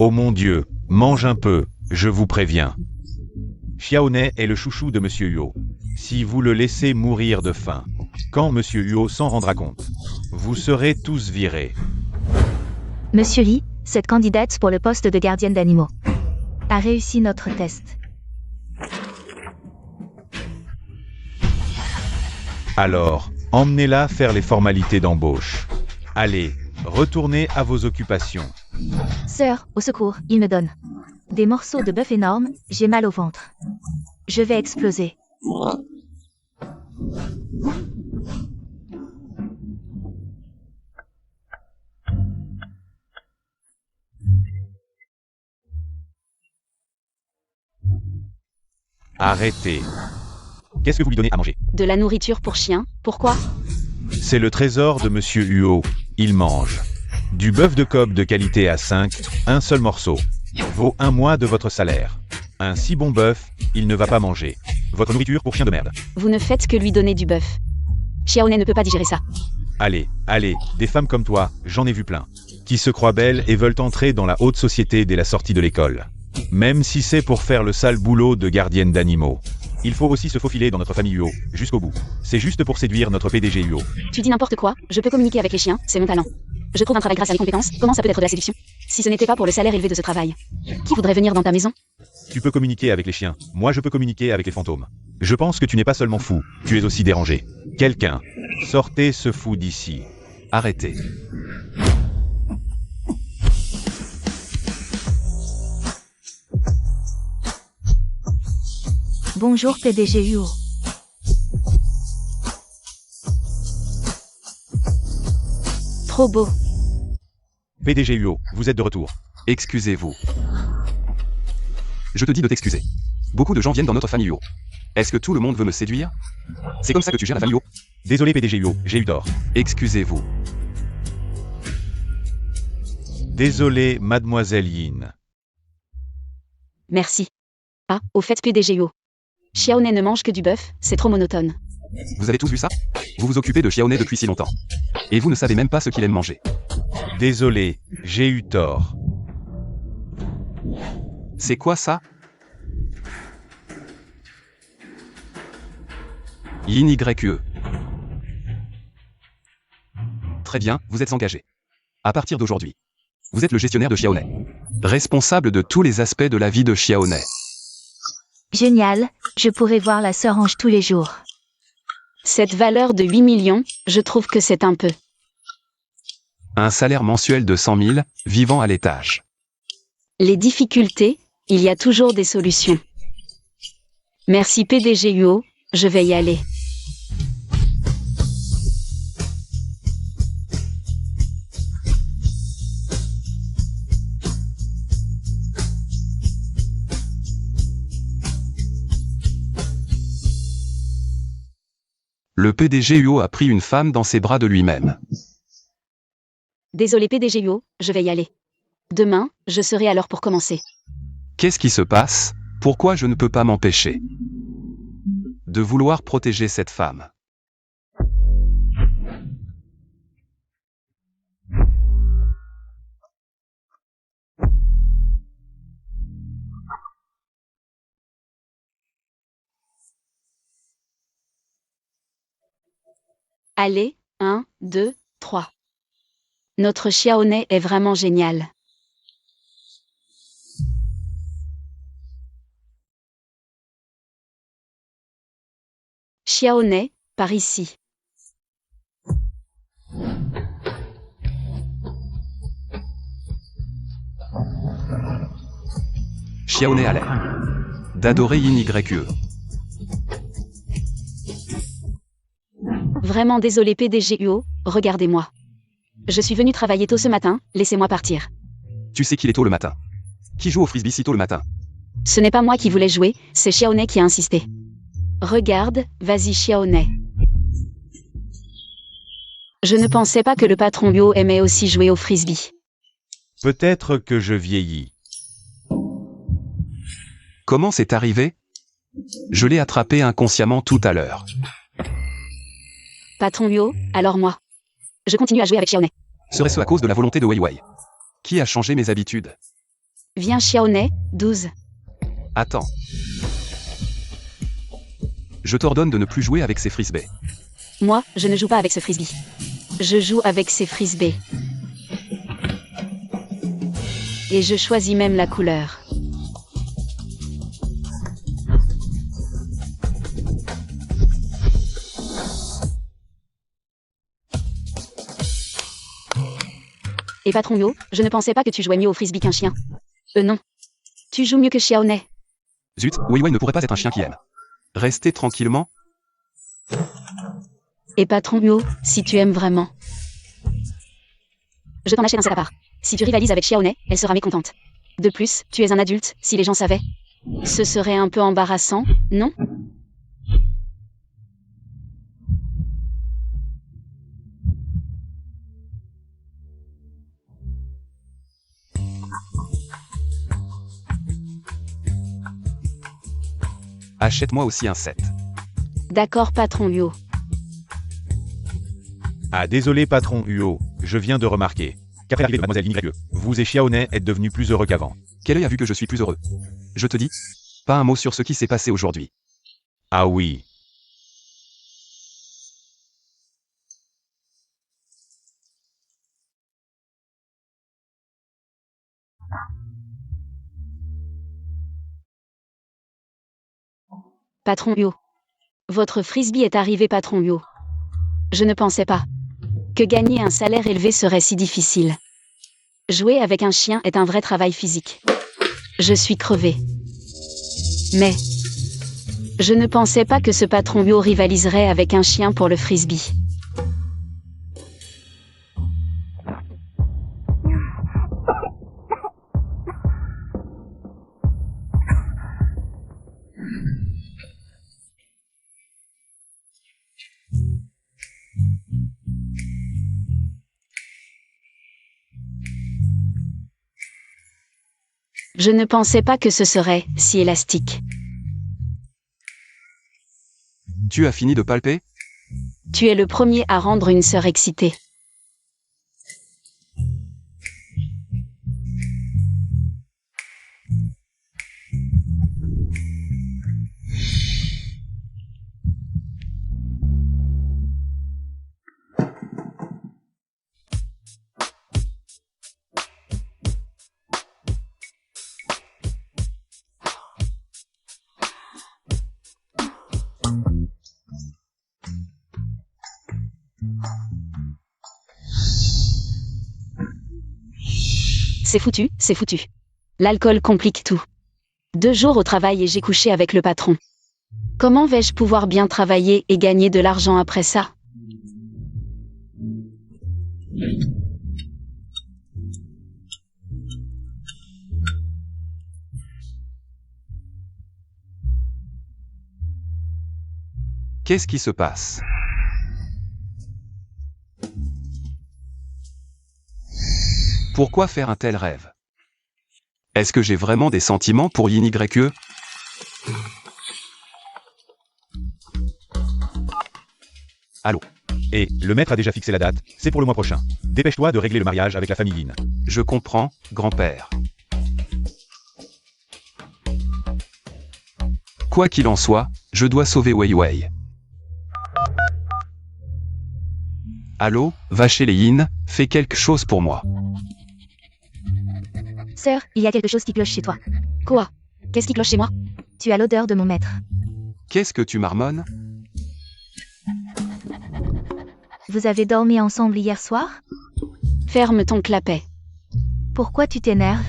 Oh mon Dieu, mange un peu, je vous préviens. Xiaonet est le chouchou de Monsieur Huo. Si vous le laissez mourir de faim, quand Monsieur Huo s'en rendra compte, vous serez tous virés. Monsieur Li, cette candidate pour le poste de gardienne d'animaux a réussi notre test. Alors, emmenez-la faire les formalités d'embauche. Allez, retournez à vos occupations. Sœur, au secours, il me donne des morceaux de bœuf énormes, j'ai mal au ventre. Je vais exploser. Arrêtez. Qu'est-ce que vous lui donnez à manger? De la nourriture pour chien, pourquoi? C'est le trésor de Monsieur Huo. Il mange du bœuf de Kobe de qualité A5, un seul morceau, vaut 1 mois de votre salaire. Un si bon bœuf, il ne va pas manger. Votre nourriture pour chien de merde. Vous ne faites que lui donner du bœuf. Xiaonet ne peut pas digérer ça. Allez, allez, des femmes comme toi, j'en ai vu plein, qui se croient belles et veulent entrer dans la haute société dès la sortie de l'école. Même si c'est pour faire le sale boulot de gardienne d'animaux. Il faut aussi se faufiler dans notre famille Huo, jusqu'au bout. C'est juste pour séduire notre PDG Huo. Tu dis n'importe quoi, je peux communiquer avec les chiens, c'est mon talent. Je trouve un travail grâce à mes compétences, comment ça peut être de la séduction? Si ce n'était pas pour le salaire élevé de ce travail. Qui voudrait venir dans ta maison? Tu peux communiquer avec les chiens, moi je peux communiquer avec les fantômes. Je pense que tu n'es pas seulement fou, tu es aussi dérangé. Quelqu'un, sortez ce fou d'ici. Arrêtez. Bonjour PDG Huo. Trop beau. PDG Huo, vous êtes de retour. Excusez-vous. Je te dis de t'excuser. Beaucoup de gens viennent dans notre famille Huo. Est-ce que tout le monde veut me séduire? C'est comme ça que tu gères la famille Huo? Désolé PDG Huo, j'ai eu tort. Excusez-vous. Désolé Mademoiselle Yin. Merci. Ah, au fait PDG Huo. Xiaonet ne mange que du bœuf, c'est trop monotone. Vous avez tous vu ça? Vous vous occupez de Xiaonet depuis si longtemps. Et vous ne savez même pas ce qu'il aime manger. Désolé, j'ai eu tort. C'est quoi ça? Yin YE. Très bien, vous êtes engagé. À partir d'aujourd'hui, vous êtes le gestionnaire de Xiaonet. Responsable de tous les aspects de la vie de Xiaonet. Génial, je pourrais voir la sœur Ange tous les jours. Cette valeur de 8 millions, je trouve que c'est un peu. Un salaire mensuel de 100 000, vivant à l'étage. Les difficultés, il y a toujours des solutions. Merci PDG Huo, je vais y aller. Le PDG Huo a pris une femme dans ses bras de lui-même. Désolé PDG Huo, je vais y aller. Demain, je serai à l'heure pour commencer. Qu'est-ce qui se passe? Pourquoi je ne peux pas m'empêcher de vouloir protéger cette femme? Allez, 1, 2, 3. Notre Xiaonet est vraiment génial. Xiaonet, par ici. Xiaonet a l'air d'adorer Yin YE. Vraiment désolé PDG Huo, regardez-moi. Je suis venu travailler tôt ce matin, laissez-moi partir. Tu sais qu'il est tôt le matin. Qui joue au frisbee si tôt le matin? Ce n'est pas moi qui voulais jouer, c'est Xiaonet qui a insisté. Regarde, vas-y Xiaonet. Je ne pensais pas que le patron Huo aimait aussi jouer au frisbee. Peut-être que je vieillis. Comment c'est arrivé? Je l'ai attrapé inconsciemment tout à l'heure. Patron Huo, alors moi. Je continue à jouer avec Xiaonet. Serait-ce à cause de la volonté de Wei Wei? Qui a changé mes habitudes? Viens Xiaonet, 12. Attends. Je t'ordonne de ne plus jouer avec ces frisbees. Moi, je ne joue pas avec ce frisbee. Je joue avec ces frisbees. Et je choisis même la couleur. Et patron Yo, je ne pensais pas que tu jouais mieux au frisbee qu'un chien. Non. Tu joues mieux que Xiaonet. Zut, Weiwei ne pourrait pas être un chien qui aime. Restez tranquillement. Et patron Yo, si tu aimes vraiment. Je t'en achète un seul à part. Si tu rivalises avec Xiaonet, elle sera mécontente. De plus, tu es un adulte, si les gens savaient. Ce serait un peu embarrassant, non? Achète-moi aussi un set. D'accord patron Yo. Ah désolé patron Huo, je viens de remarquer. Qu'après l'arrivée de mademoiselle YE, vous et Xiaonet êtes devenus plus heureux qu'avant. Quel œil a vu que je suis plus heureux? Je te dis, pas un mot sur ce qui s'est passé aujourd'hui. Ah oui. Patron Yo. Votre frisbee est arrivé patron Yo. Je ne pensais pas que gagner un salaire élevé serait si difficile. Jouer avec un chien est un vrai travail physique. Je suis crevée. Mais je ne pensais pas que ce patron Yo rivaliserait avec un chien pour le frisbee. Je ne pensais pas que ce serait si élastique. Tu as fini de palper? Tu es le premier à rendre une sœur excitée. C'est foutu, c'est foutu. L'alcool complique tout. 2 jours au travail et j'ai couché avec le patron. Comment vais-je pouvoir bien travailler et gagner de l'argent après ça? Qu'est-ce qui se passe? Pourquoi faire un tel rêve? Est-ce que j'ai vraiment des sentiments pour Yin YE? Allô? Et, le maître a déjà fixé la date, c'est pour le mois prochain. Dépêche-toi de régler le mariage avec la famille Yin. Je comprends, grand-père. Quoi qu'il en soit, je dois sauver Weiwei. Allô, va chez les Yin, fais quelque chose pour moi. Sœur, il y a quelque chose qui cloche chez toi. Quoi? Qu'est-ce qui cloche chez moi? Tu as l'odeur de mon maître. Qu'est-ce que tu marmonnes? Vous avez dormi ensemble hier soir? Ferme ton clapet. Pourquoi tu t'énerves?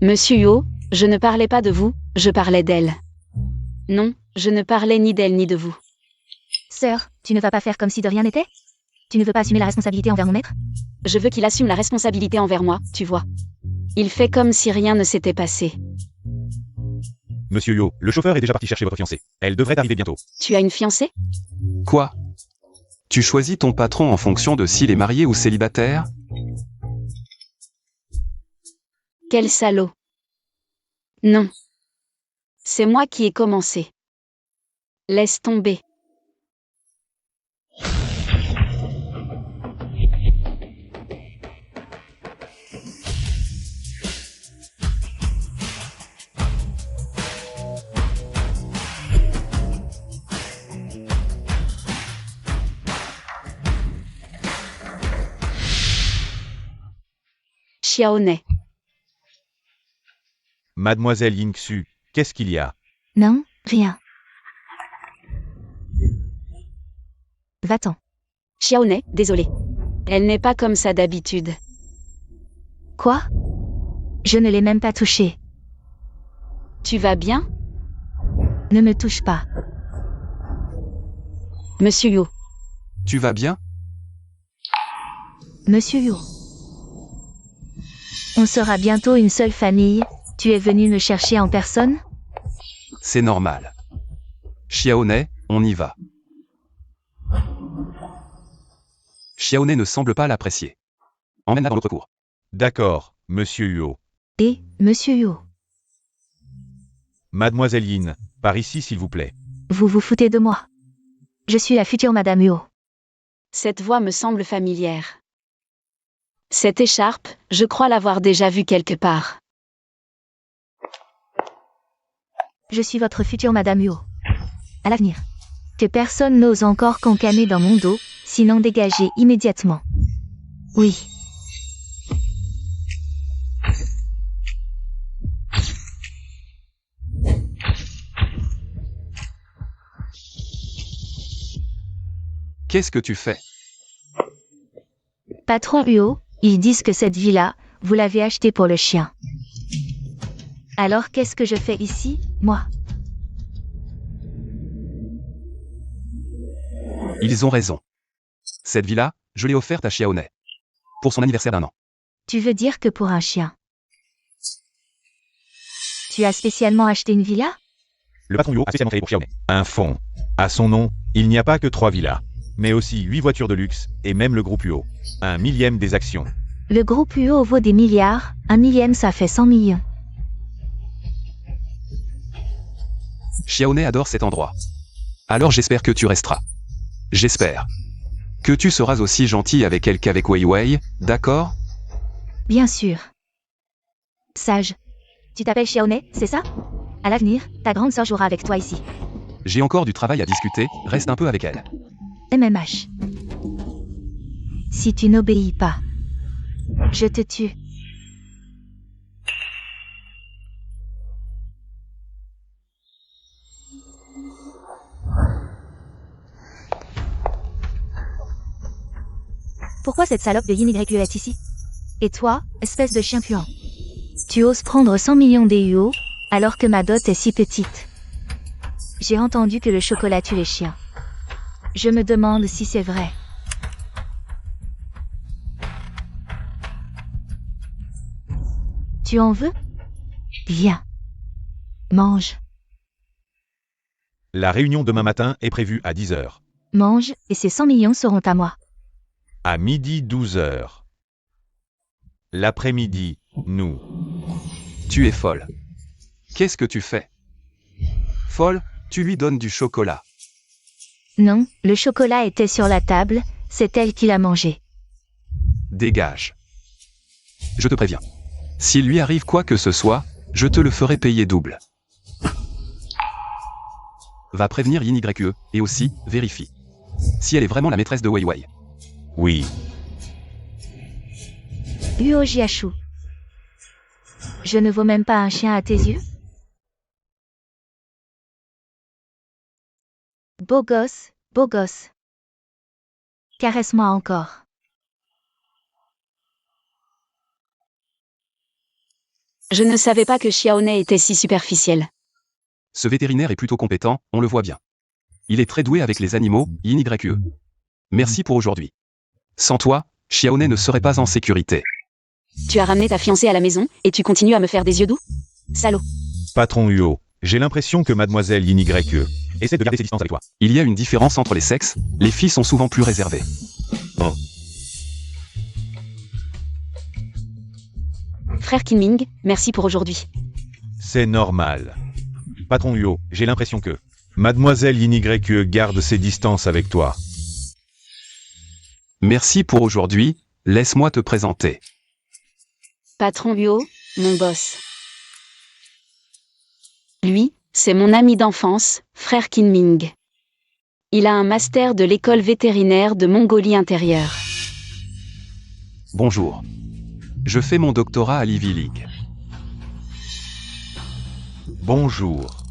Monsieur Yo, je ne parlais pas de vous, je parlais d'elle. Non, je ne parlais ni d'elle ni de vous. Sœur, tu ne vas pas faire comme si de rien n'était? Tu ne veux pas assumer la responsabilité envers mon maître? Je veux qu'il assume la responsabilité envers moi, tu vois. Il fait comme si rien ne s'était passé. Monsieur Yo, le chauffeur est déjà parti chercher votre fiancée. Elle devrait arriver bientôt. Tu as une fiancée? Quoi? Tu choisis ton patron en fonction de s'il est marié ou célibataire? Quel salaud. Non. C'est moi qui ai commencé. Laisse tomber. Xiaoné. Mademoiselle Yingxu, qu'est-ce qu'il y a? Non, rien. Va-t'en. Xiaoné, désolé. Elle n'est pas comme ça d'habitude. Quoi? Je ne l'ai même pas touché. Tu vas bien? Ne me touche pas. Monsieur Yu. Tu vas bien? Monsieur Yu. On sera bientôt une seule famille. Tu es venu me chercher en personne? C'est normal. Xiaoné, on y va. Xiaoné ne semble pas l'apprécier. Emmène-la dans l'autre cour. D'accord, monsieur Huo. Et, Monsieur Yu, Mademoiselle Yin, par ici s'il vous plaît. vous vous foutez de moi. Je suis la future Madame Yu. Cette voix me semble familière. Cette écharpe, je crois l'avoir déjà vue quelque part. Je suis votre future Madame Yu. À l'avenir. Que personne n'ose encore cancaner dans mon dos, sinon dégagez immédiatement. Oui. Qu'est-ce que tu fais? Patron Huo, ils disent que cette villa, vous l'avez achetée pour le chien. Alors qu'est-ce que je fais ici, moi? Ils ont raison. Cette villa, je l'ai offerte à Xiaoné. Pour son anniversaire d'1 an. Tu veux dire que pour un chien? Tu as spécialement acheté une villa? Le patron Huo a spécialement créé pour Xiaoné un fonds. À son nom, il n'y a pas que 3 villas, mais aussi 8 voitures de luxe, et même le groupe Huo. 1/1000 des actions. Le groupe Huo vaut des milliards, 1/1000 ça fait 100 millions. Xiaoné adore cet endroit. Alors j'espère que tu resteras. J'espère que tu seras aussi gentil avec elle qu'avec Wei Wei, d'accord? Bien sûr. Sage. Tu t'appelles Xiaoné, c'est ça? À l'avenir, ta grande sœur jouera avec toi ici. J'ai encore du travail à discuter, reste un peu avec elle. MMH. Si tu n'obéis pas, je te tue. Pourquoi cette salope de Yin YE est ici? Et toi, espèce de chien puant? Tu oses prendre 100 millions d'EUO, alors que ma dot est si petite. J'ai entendu que le chocolat tue les chiens. Je me demande si c'est vrai. Tu en veux? Viens. Mange. La réunion demain matin est prévue à 10h. Mange, et ces 100 millions seront à moi. À midi 12h. L'après-midi, nous. Tu es folle. Qu'est-ce que tu fais? Folle, tu lui donnes du chocolat. Non, le chocolat était sur la table, c'est elle qui l'a mangé. Dégage. Je te préviens. S'il lui arrive quoi que ce soit, je te le ferai payer double. Va prévenir Yin YE, et aussi, vérifie. Si elle est vraiment la maîtresse de Wei Wei. Oui. Huo Jiashu. Je ne vaux même pas un chien à tes yeux? Beau gosse, beau gosse. Caresse-moi encore. Je ne savais pas que Xiaoné était si superficiel. Ce vétérinaire est plutôt compétent, on le voit bien. Il est très doué avec les animaux, Yin YE. Merci pour aujourd'hui. Sans toi, Xiaoné ne serait pas en sécurité. Tu as ramené ta fiancée à la maison, et tu continues à me faire des yeux doux? Salaud. Patron Huo, j'ai l'impression que mademoiselle Yin YE essaie de garder ses distances avec toi. Il y a une différence entre les sexes, les filles sont souvent plus réservées. Oh. Frère Kinming, merci pour aujourd'hui. C'est normal. Patron Huo, j'ai l'impression que mademoiselle Yin YE garde ses distances avec toi. Merci pour aujourd'hui, laisse-moi te présenter. Patron Huo, mon boss. Lui, c'est mon ami d'enfance, frère Kinming. Il a un master de l'école vétérinaire de Mongolie intérieure. Bonjour. Je fais mon doctorat à l'Ivy League. Bonjour.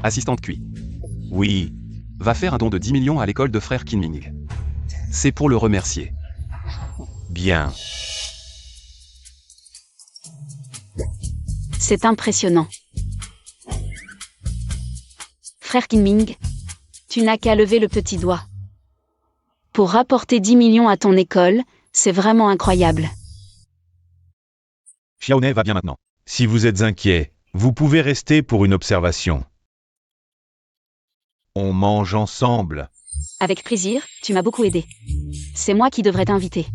Assistante QI. Oui, Va faire un don de 10 millions à l'école de frère Kinming. C'est pour le remercier. bien. C'est impressionnant. Frère Kinming, tu n'as qu'à lever le petit doigt. Pour rapporter 10 millions à ton école, c'est vraiment incroyable. Xiaoné va bien maintenant. Si vous êtes inquiet, vous pouvez rester pour une observation. On mange ensemble. Avec plaisir, tu m'as beaucoup aidé. C'est moi qui devrais t'inviter.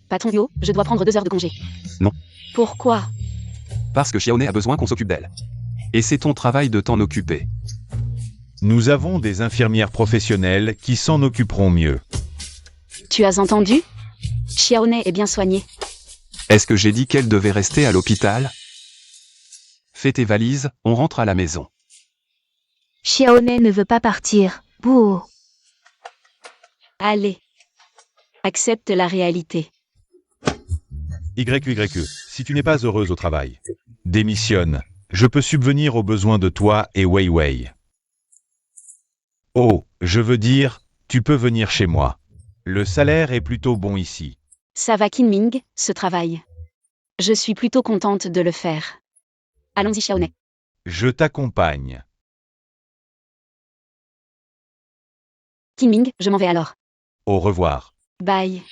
Patron Yo, je dois prendre 2 heures de congé. Non. Pourquoi? Parce que Xiaoné a besoin qu'on s'occupe d'elle. Et c'est ton travail de t'en occuper. Nous avons des infirmières professionnelles qui s'en occuperont mieux. Tu as entendu? Xiaoné est bien soignée. Est-ce que j'ai dit qu'elle devait rester à l'hôpital? Fais tes valises, on rentre à la maison. Xiaoné ne veut pas partir. Bouh. Allez. Accepte la réalité. YYE, si tu n'es pas heureuse au travail, démissionne. Je peux subvenir aux besoins de toi et Wei Wei. Oh, je veux dire, tu peux venir chez moi. Le salaire est plutôt bon ici. Ça va Kinming, ce travail. Je suis plutôt contente de le faire. Allons-y Xiaoné. Je t'accompagne. Kinming, je m'en vais alors. Au revoir. Bye.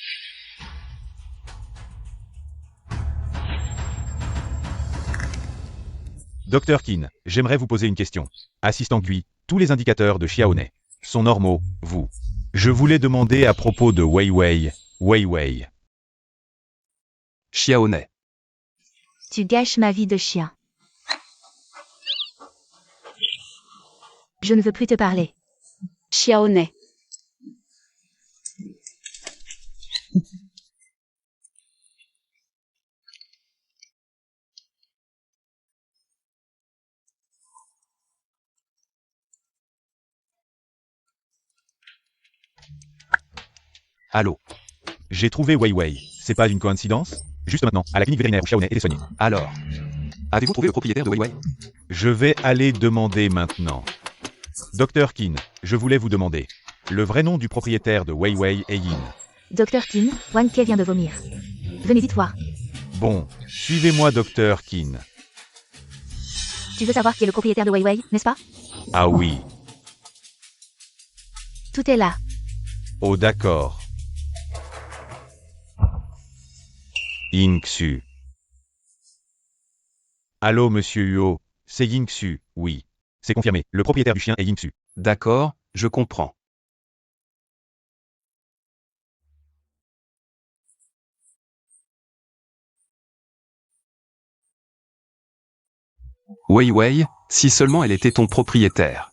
Docteur Qin, j'aimerais vous poser une question. Assistant QI, tous les indicateurs de Xiaoné sont normaux, vous. Je voulais demander à propos de Wei Wei. Xiaoné. Tu gâches ma vie de chien. Je ne veux plus te parler. Xiaoné. Allô. J'ai trouvé Wei Wei. C'est pas une coïncidence? Juste maintenant, à la clinique vétérinaire où Xiaoné était soigné. Alors. Avez-vous trouvé le propriétaire de Wei Wei? Je vais aller demander maintenant. Docteur Qin, je voulais vous demander. Le vrai nom du propriétaire de Wei Wei est Yin. Docteur Qin, Wan Ke vient de vomir. Venez vite voir. Bon, suivez-moi Docteur Qin. Tu veux savoir qui est le propriétaire de Wei Wei, n'est-ce pas? Ah oui. Tout est là. Oh d'accord. Yingxu. Allô monsieur Huo, c'est Yingxu, oui. C'est confirmé, le propriétaire du chien est Yingxu. D'accord, je comprends. Wei Wei, si seulement elle était ton propriétaire.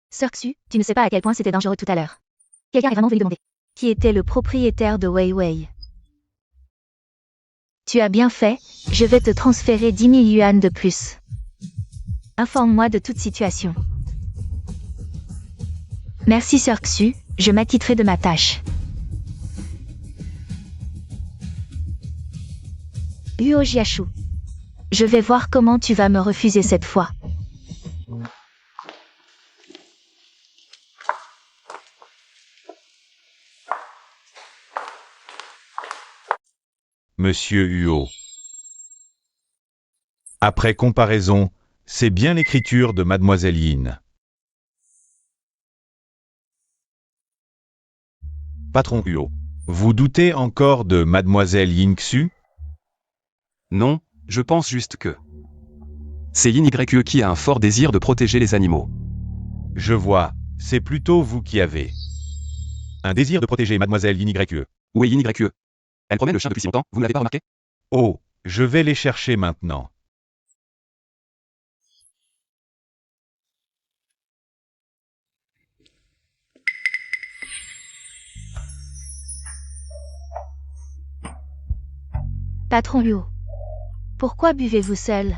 Sœur Xu, tu ne sais pas à quel point c'était dangereux tout à l'heure. Quelqu'un est vraiment venu demander. Qui était le propriétaire de Wei Wei? Tu as bien fait, je vais te transférer 10 000 yuan de plus. Informe-moi de toute situation. Merci Sœur Xu, je m'acquitterai de ma tâche. Huo Jiashu. Je vais voir comment tu vas me refuser cette fois. Monsieur Huo. Après comparaison, c'est bien l'écriture de Mademoiselle Yin. Patron Huo. Vous doutez encore de Mademoiselle Yingxu? Non, je pense juste que... C'est Yin YE qui a un fort désir de protéger les animaux. Je vois, c'est plutôt vous qui avez un désir de protéger Mademoiselle Yin YE. Où est Yin YE? Elle promène le chien depuis si longtemps, vous ne l'avez pas remarqué? Oh, je vais les chercher maintenant. Patron Huo. Pourquoi buvez-vous seul?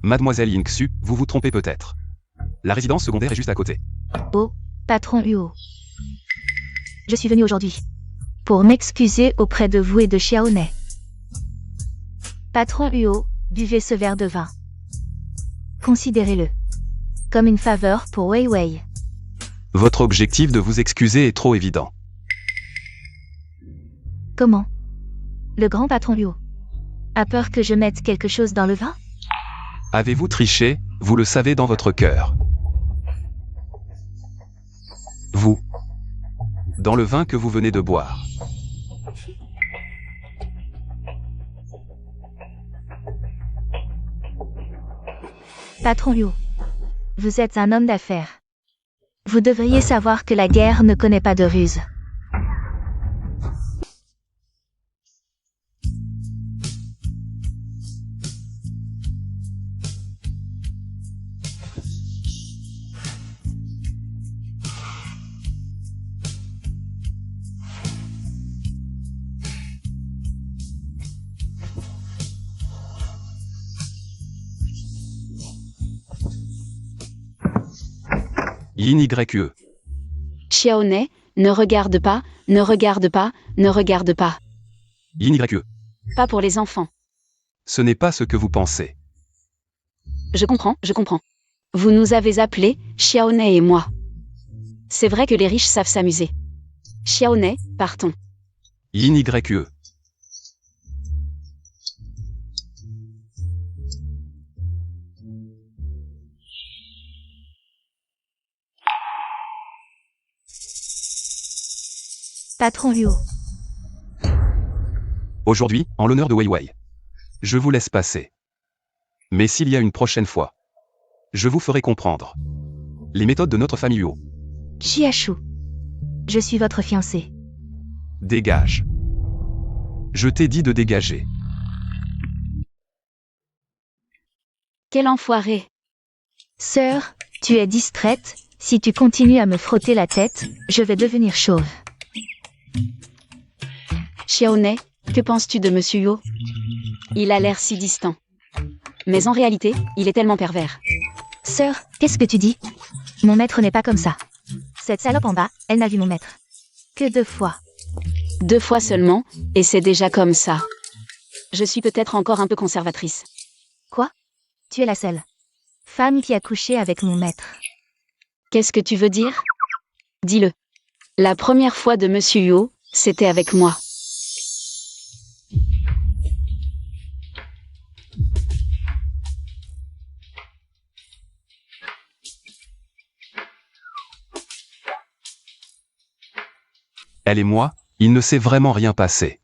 Mademoiselle Yingxu, vous vous trompez peut-être. La résidence secondaire est juste à côté. Oh, patron Huo. Je suis venu aujourd'hui pour m'excuser auprès de vous et de Xiaoné. Patron Huo, buvez ce verre de vin. Considérez-le comme une faveur pour Wei Wei. Votre objectif de vous excuser est trop évident. Comment? Le grand patron Huo a peur que je mette quelque chose dans le vin? Avez-vous triché? Vous le savez dans votre cœur. Vous. Dans le vin que vous venez de boire. Patron Huo, vous êtes un homme d'affaires. Vous devriez savoir que la guerre ne connaît pas de ruse. Yin YE. Xiaoné, ne regarde pas, ne regarde pas, ne regarde pas. Yin YE. Pas pour les enfants. Ce n'est pas ce que vous pensez. Je comprends, je comprends. Vous nous avez appelés, Xiaoné et moi. C'est vrai que les riches savent s'amuser. Xiaoné, partons. Yin YE. Patron Huo, Aujourd'hui, en l'honneur de Wei Wei. Je vous laisse passer. Mais s'il y a une prochaine fois, je vous ferai comprendre les méthodes de notre famille Huo. Chiashu. Je suis votre fiancé. Dégage. Je t'ai dit de dégager. Quel enfoiré. Sœur, tu es distraite. Si tu continues à me frotter la tête, je vais devenir chauve. Xiaoné, que penses-tu de Monsieur Huo? Il a l'air si distant. Mais en réalité, il est tellement pervers. Sœur, qu'est-ce que tu dis? Mon maître n'est pas comme ça. Cette salope en bas, elle n'a vu mon maître que 2 fois. 2 fois seulement, et c'est déjà comme ça. Je suis peut-être encore un peu conservatrice. Quoi? Tu es la seule femme qui a couché avec mon maître. Qu'est-ce que tu veux dire? Dis-le. La première fois de Monsieur Huo, c'était avec moi. Elle et moi, il ne s'est vraiment rien passé.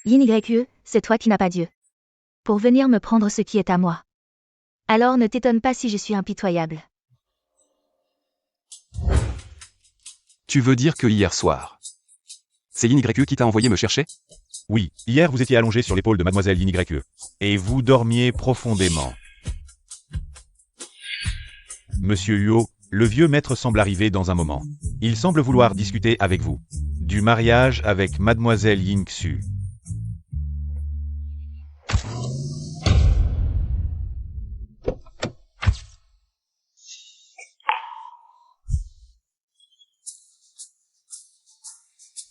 Yin YE, c'est toi qui n'as pas Dieu pour venir me prendre ce qui est à moi. Alors ne t'étonne pas si je suis impitoyable. Tu veux dire que hier soir, c'est Yin YE qui t'a envoyé me chercher? Oui, hier vous étiez allongé sur l'épaule de Mademoiselle Yin YE. Et vous dormiez profondément. Monsieur Huo, le vieux maître semble arriver dans un moment. Il semble vouloir discuter avec vous du mariage avec Mademoiselle Yingxu.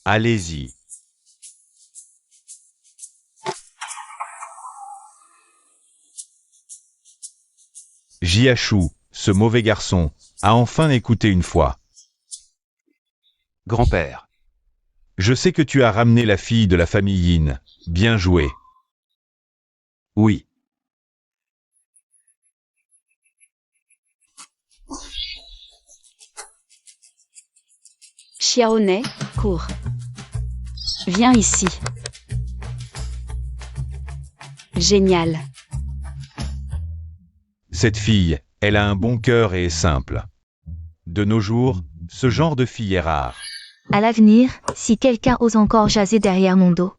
Allez-y. Jiachu, ce mauvais garçon, a enfin écouté une fois. Grand-père. Je sais que tu as ramené la fille de la famille Yin. Bien joué. Oui. Xiaoné, cours. Viens ici. Génial. Cette fille, elle a un bon cœur et est simple. De nos jours, ce genre de fille est rare. À l'avenir, si quelqu'un ose encore jaser derrière mon dos,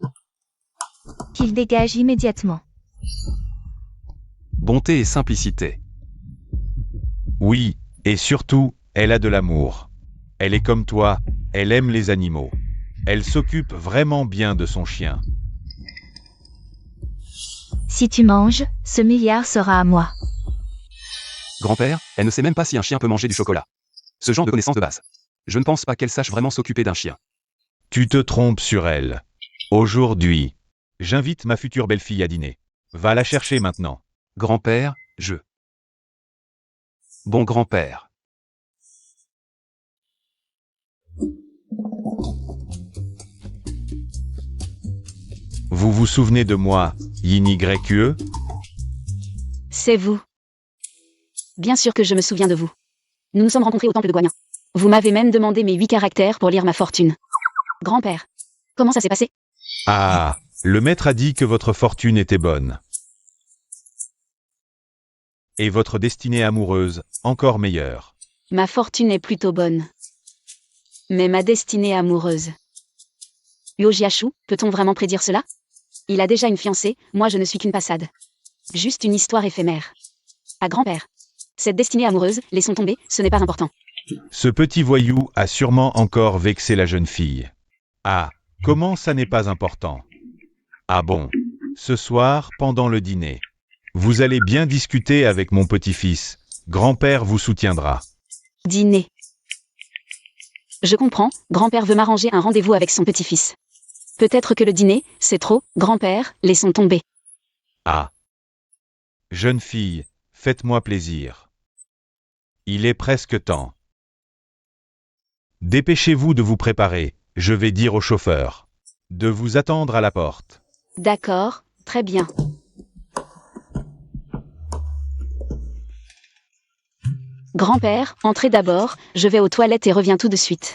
qu'il dégage immédiatement. Bonté et simplicité. Oui, et surtout, elle a de l'amour. Elle est comme toi, Elle aime les animaux. Elle s'occupe vraiment bien de son chien. Si tu manges, ce milliard sera à moi. Grand-père, elle ne sait même pas si un chien peut manger du chocolat. Ce genre de connaissance de base. Je ne pense pas qu'elle sache vraiment s'occuper d'un chien. Tu te trompes sur elle. Aujourd'hui, j'invite ma future belle-fille à dîner. Va la chercher maintenant. Grand-père, Bon grand-père. Vous vous souvenez de moi, YE? C'est vous. Bien sûr que je me souviens de vous. Nous nous sommes rencontrés au temple de Guanyin. Vous m'avez même demandé mes 8 caractères pour lire ma fortune. Grand-père, comment ça s'est passé? Ah, le maître a dit que votre fortune était bonne. Et votre destinée amoureuse, encore meilleure. Ma fortune est plutôt bonne. Mais ma destinée amoureuse. Yojiashu, peut-on vraiment prédire cela? Il a déjà une fiancée, moi je ne suis qu'une passade. Juste une histoire éphémère. À grand-père. Cette destinée amoureuse, laissons tomber, ce n'est pas important. Ce petit voyou a sûrement encore vexé la jeune fille. Ah, comment ça n'est pas important? Ah bon, ce soir, pendant le dîner. Vous allez bien discuter avec mon petit-fils. Grand-père vous soutiendra. Dîner. Je comprends, grand-père veut m'arranger un rendez-vous avec son petit-fils. Peut-être que le dîner, c'est trop, grand-père, laissons tomber. Ah. Jeune fille, faites-moi plaisir. Il est presque temps. Dépêchez-vous de vous préparer, je vais dire au chauffeur. De vous attendre à la porte. D'accord, très bien. Grand-père, entrez d'abord, je vais aux toilettes et reviens tout de suite.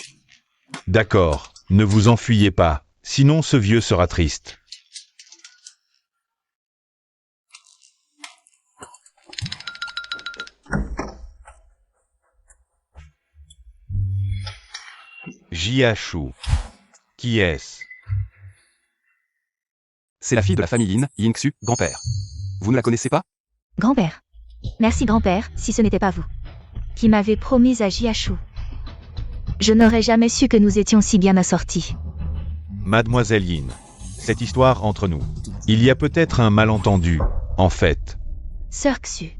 D'accord, ne vous enfuyez pas, sinon ce vieux sera triste. Jiashu. Qui est-ce? C'est la fille de la famille Yin, Yingxu, grand-père. Vous ne la connaissez pas? Grand-père. Merci grand-père, si ce n'était pas vous. Qui m'avez promis à Jiashu. Je n'aurais jamais su que nous étions si bien assortis. Mademoiselle Yin, cette histoire entre nous. Il y a peut-être un malentendu, en fait. Sœur Xu.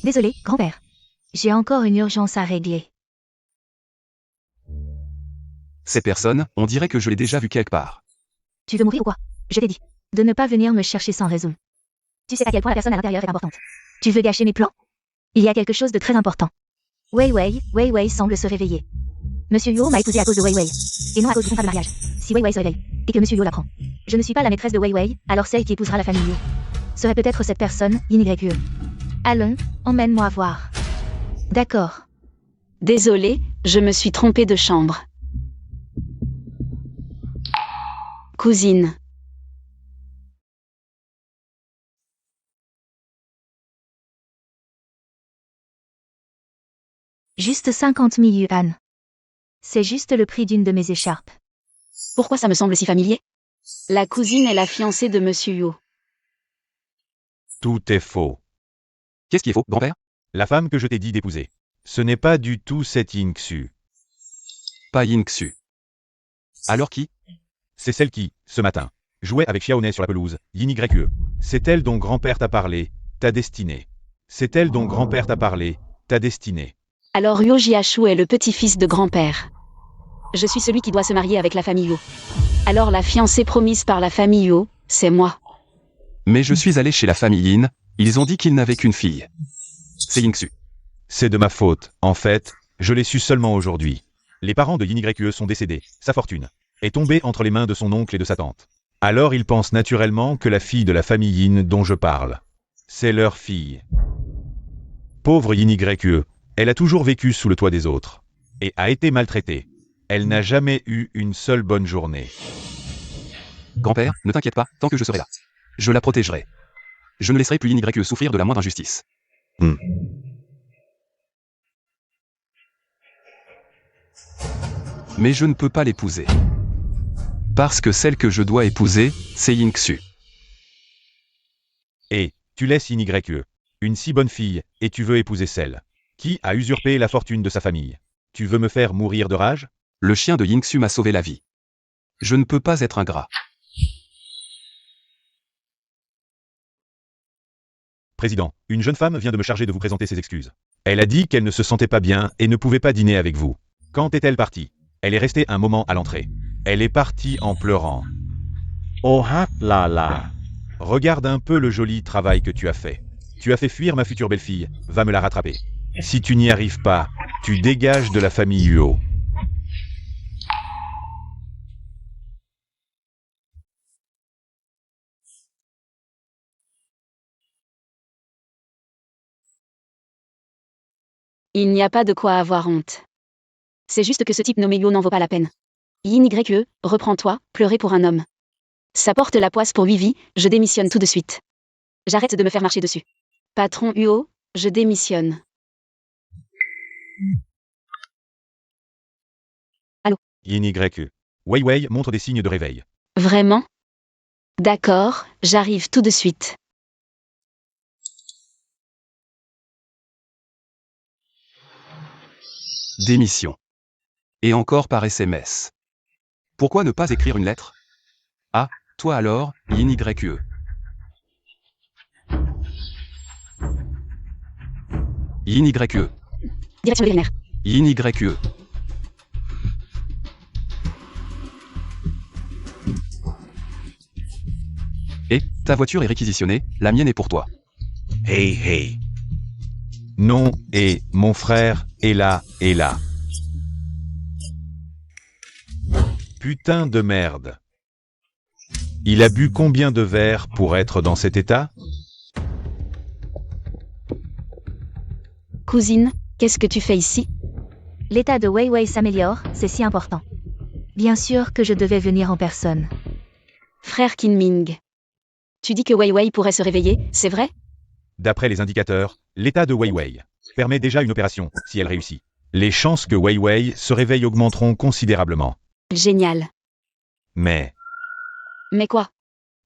Désolé, grand-père. J'ai encore une urgence à régler. Ces personnes, on dirait que je l'ai déjà vu quelque part. Tu veux mourir ou quoi? Je t'ai dit de ne pas venir me chercher sans raison. Tu sais à quel point la personne à l'intérieur est importante. Tu veux gâcher mes plans? Il y a quelque chose de très important. Wei Wei semble se réveiller. Monsieur Yo m'a épousé à cause de Wei Wei. Et non à cause du contrat de mariage. Si Wei Wei se réveille, et que Monsieur Yo l'apprend. Je ne suis pas la maîtresse de Wei Wei, alors celle qui épousera la famille Yo serait peut-être cette personne, YE. Allons, emmène-moi voir. D'accord. Désolé, je me suis trompée de chambre. Cousine. Juste 50 000 yuan. C'est juste le prix d'une de mes écharpes. Pourquoi ça me semble si familier? La cousine est la fiancée de Monsieur Yo. Tout est faux. Qu'est-ce qui est faux, grand-père? La femme que je t'ai dit d'épouser. Ce n'est pas du tout cette Yingxu. Pas Yingxu. Alors qui? C'est celle qui, ce matin, jouait avec Xiaoné sur la pelouse, YE. C'est elle dont grand-père t'a parlé, ta destinée. C'est elle dont grand-père t'a parlé, ta destinée. Alors Yojiashu est le petit-fils de grand-père. Je suis celui qui doit se marier avec la famille Yo. Alors la fiancée promise par la famille Yo, c'est moi. Mais je suis allé chez la famille Yin, ils ont dit qu'ils n'avaient qu'une fille. C'est Yingxu. C'est de ma faute, en fait, je l'ai su seulement aujourd'hui. Les parents de YE sont décédés, sa fortune est tombée entre les mains de son oncle et de sa tante. Alors ils pensent naturellement que la fille de la famille Yin dont je parle, c'est leur fille. Pauvre YE, elle a toujours vécu sous le toit des autres, et a été maltraitée. Elle n'a jamais eu une seule bonne journée. Grand-père, ne t'inquiète pas, tant que je serai là. Je la protégerai. Je ne laisserai plus YE souffrir de la moindre injustice. Mais je ne peux pas l'épouser. Parce que celle que je dois épouser, c'est Yingxu. Et, tu laisses YE, une si bonne fille, et tu veux épouser celle qui a usurpé la fortune de sa famille. Tu veux me faire mourir de rage? Le chien de Yingxu m'a sauvé la vie. Je ne peux pas être ingrat. Président, une jeune femme vient de me charger de vous présenter ses excuses. Elle a dit qu'elle ne se sentait pas bien et ne pouvait pas dîner avec vous. Quand est-elle partie? Elle est restée un moment à l'entrée. Elle est partie en pleurant. Oh là là. Regarde un peu le joli travail que tu as fait. Tu as fait fuir ma future belle-fille, va me la rattraper. Si tu n'y arrives pas, tu dégages de la famille Huo. Il n'y a pas de quoi avoir honte. C'est juste que ce type nommé Yo n'en vaut pas la peine. YE, reprends-toi, pleurer pour un homme. Ça porte la poisse pour 8 vies, je démissionne tout de suite. J'arrête de me faire marcher dessus. Patron Huo, je démissionne. YE. Wei Wei montre des signes de réveil. Vraiment? D'accord, j'arrive tout de suite. Démission. Et encore par SMS. Pourquoi ne pas écrire une lettre? Ah, toi alors, YE. YE. Direction vétérinaire. YE. Et, ta voiture est réquisitionnée, la mienne est pour toi. Hey hey. Non, et mon frère est là, est là. Putain de merde. Il a bu combien de verres pour être dans cet état? Cousine, qu'est-ce que tu fais ici? L'état de Wei Wei s'améliore, c'est si important. Bien sûr que je devais venir en personne. Frère Kinming. Tu dis que Wei Wei pourrait se réveiller, c'est vrai? D'après les indicateurs, l'état de Wei Wei permet déjà une opération, si elle réussit. Les chances que Wei Wei se réveille augmenteront considérablement. Génial. Mais, Mais quoi?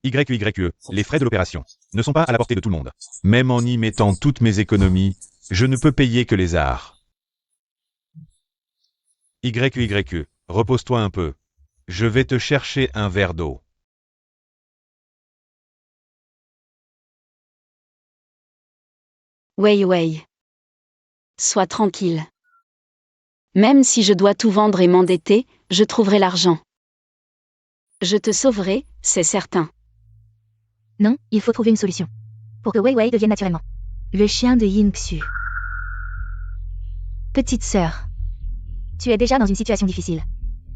YE, les frais de l'opération ne sont pas à la portée de tout le monde. Même en y mettant toutes mes économies, je ne peux payer que les arts. YE, repose-toi un peu. Je vais te chercher un verre d'eau. Wei Wei. Sois tranquille. Même si je dois tout vendre et m'endetter, je trouverai l'argent. Je te sauverai, c'est certain. Non, il faut trouver une solution. Pour que Wei Wei devienne naturellement le chien de Yingxu. Petite sœur. Tu es déjà dans une situation difficile.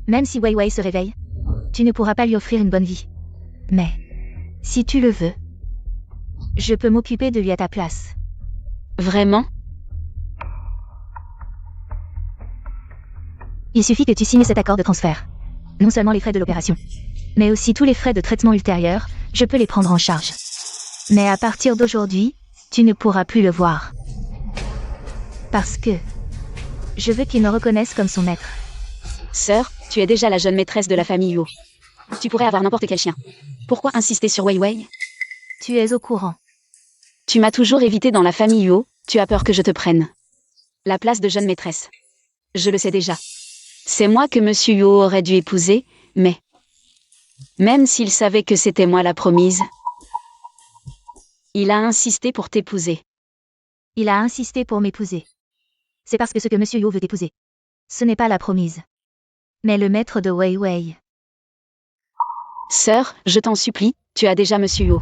Même si Wei Wei se réveille, tu ne pourras pas lui offrir une bonne vie. Mais, si tu le veux, je peux m'occuper de lui à ta place. Vraiment? Il suffit que tu signes cet accord de transfert. Non seulement les frais de l'opération, mais aussi tous les frais de traitement ultérieurs, je peux les prendre en charge. Mais à partir d'aujourd'hui, tu ne pourras plus le voir. Parce que je veux qu'il me reconnaisse comme son maître. Sœur, tu es déjà la jeune maîtresse de la famille Huo. Tu pourrais avoir n'importe quel chien. Pourquoi insister sur Wei Wei? Tu es au courant. Tu m'as toujours évité dans la famille Huo, tu as peur que je te prenne la place de jeune maîtresse. Je le sais déjà. C'est moi que Monsieur Huo aurait dû épouser, mais même s'il savait que c'était moi la promise, il a insisté pour t'épouser. Il a insisté pour m'épouser. C'est parce que ce que Monsieur Yo veut t'épouser, ce n'est pas la promise, mais le maître de Wei Wei. Sœur, je t'en supplie, tu as déjà Monsieur Yo.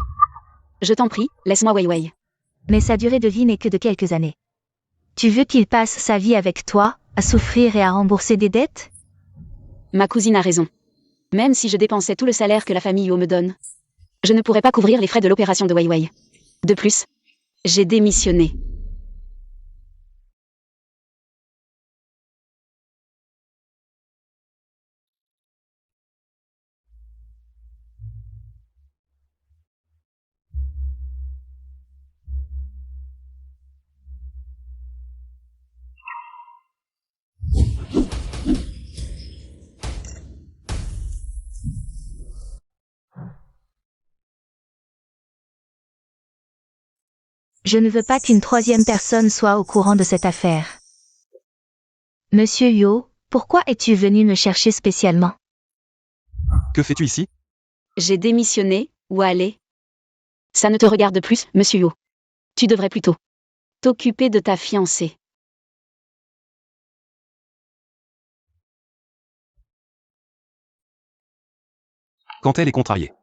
Je t'en prie, laisse-moi Wei Wei. Mais sa durée de vie n'est que de quelques années. Tu veux qu'il passe sa vie avec toi, à souffrir et à rembourser des dettes? Ma cousine a raison. Même si je dépensais tout le salaire que la famille Yo me donne, je ne pourrais pas couvrir les frais de l'opération de Wei Wei. De plus, j'ai démissionné. Je ne veux pas qu'une troisième personne soit au courant de cette affaire. Monsieur Yo, Pourquoi es-tu venu me chercher spécialement? Que fais-tu ici? J'ai démissionné, ou aller? Ça ne te regarde plus, monsieur Yo. Tu devrais plutôt t'occuper de ta fiancée. Quand elle est contrariée,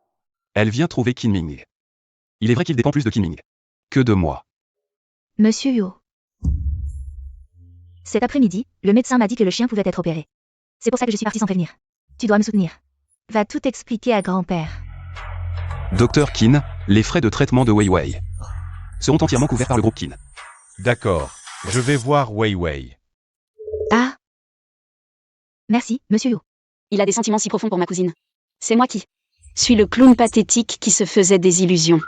elle vient trouver Kinming. Il est vrai qu'il dépend plus de Kinming que de moi. Monsieur Yo. Cet après-midi, le médecin m'a dit que le chien pouvait être opéré. C'est pour ça que je suis partie sans prévenir. Tu dois me soutenir. Va tout expliquer à grand-père. Docteur Qin, les frais de traitement de Wei Wei seront entièrement couverts par le groupe Qin. D'accord. Je vais voir Wei Wei. Ah. Merci, monsieur Yo. Il a des sentiments si profonds pour ma cousine. C'est moi qui suis le clown pathétique qui se faisait des illusions.